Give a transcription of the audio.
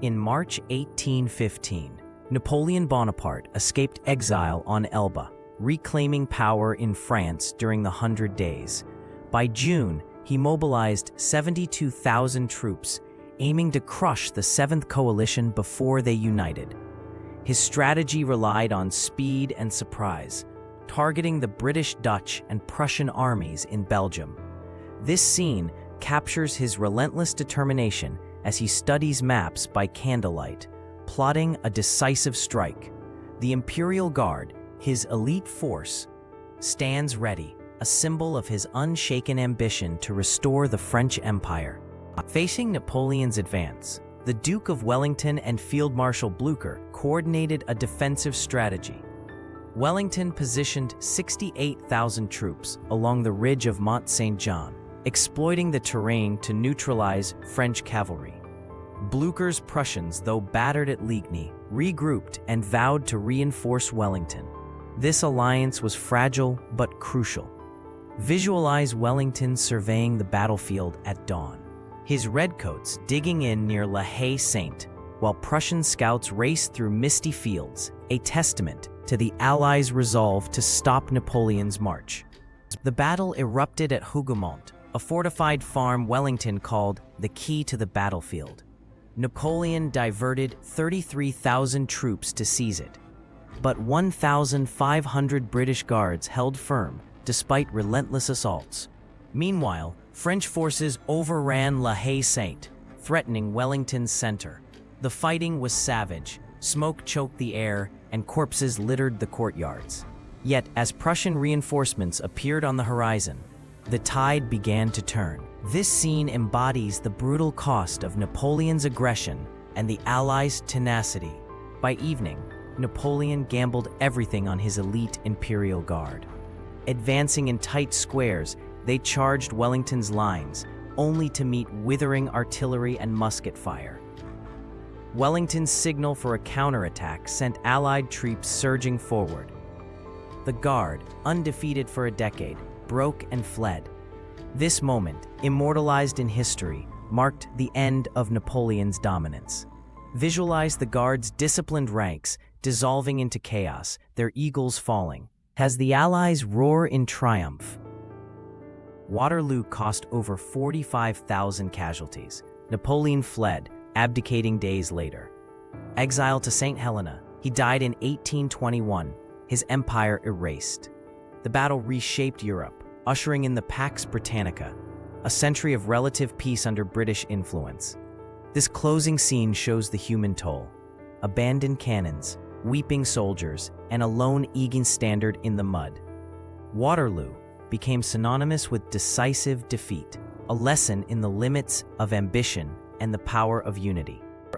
In March 1815, Napoleon Bonaparte escaped exile on Elba, reclaiming power in France during the 100 Days. By June, he mobilized 72,000 troops, aiming to crush the Seventh Coalition before they united. His strategy relied on speed and surprise, targeting the British, Dutch, and Prussian armies in Belgium. This scene captures his relentless determination as he studies maps by candlelight, plotting a decisive strike. The Imperial Guard, his elite force, stands ready, a symbol of his unshaken ambition to restore the French Empire. Facing Napoleon's advance, the Duke of Wellington and Field Marshal Blücher coordinated a defensive strategy. Wellington positioned 68,000 troops along the ridge of Mont Saint-Jean, exploiting the terrain to neutralize French cavalry. Blücher's Prussians, though battered at Ligny, regrouped and vowed to reinforce Wellington. This alliance was fragile but crucial. Visualize Wellington surveying the battlefield at dawn, his redcoats digging in near La Haye Sainte, while Prussian scouts raced through misty fields, a testament to the Allies' resolve to stop Napoleon's march. The battle erupted at Hougoumont, a fortified farm Wellington called the key to the battlefield. Napoleon diverted 33,000 troops to seize it, but 1,500 British guards held firm despite relentless assaults. Meanwhile, French forces overran La Haye Sainte, threatening Wellington's center. The fighting was savage, smoke choked the air, and corpses littered the courtyards. Yet, as Prussian reinforcements appeared on the horizon, the tide began to turn. This scene embodies the brutal cost of Napoleon's aggression and the Allies' tenacity. By evening, Napoleon gambled everything on his elite Imperial Guard. Advancing in tight squares, they charged Wellington's lines, only to meet withering artillery and musket fire. Wellington's signal for a counterattack sent Allied troops surging forward. The Guard, undefeated for a decade, broke and fled. This moment, immortalized in history, marked the end of Napoleon's dominance. Visualize the Guard's disciplined ranks dissolving into chaos, their eagles falling, as the Allies roar in triumph. Waterloo cost over 45,000 casualties. Napoleon fled, abdicating days later. Exiled to St. Helena, he died in 1821, his empire erased. The battle reshaped Europe, ushering in the Pax Britannica, a century of relative peace under British influence. This closing scene shows the human toll: abandoned cannons, weeping soldiers, and a lone Egan standard in the mud. Waterloo became synonymous with decisive defeat, a lesson in the limits of ambition and the power of unity.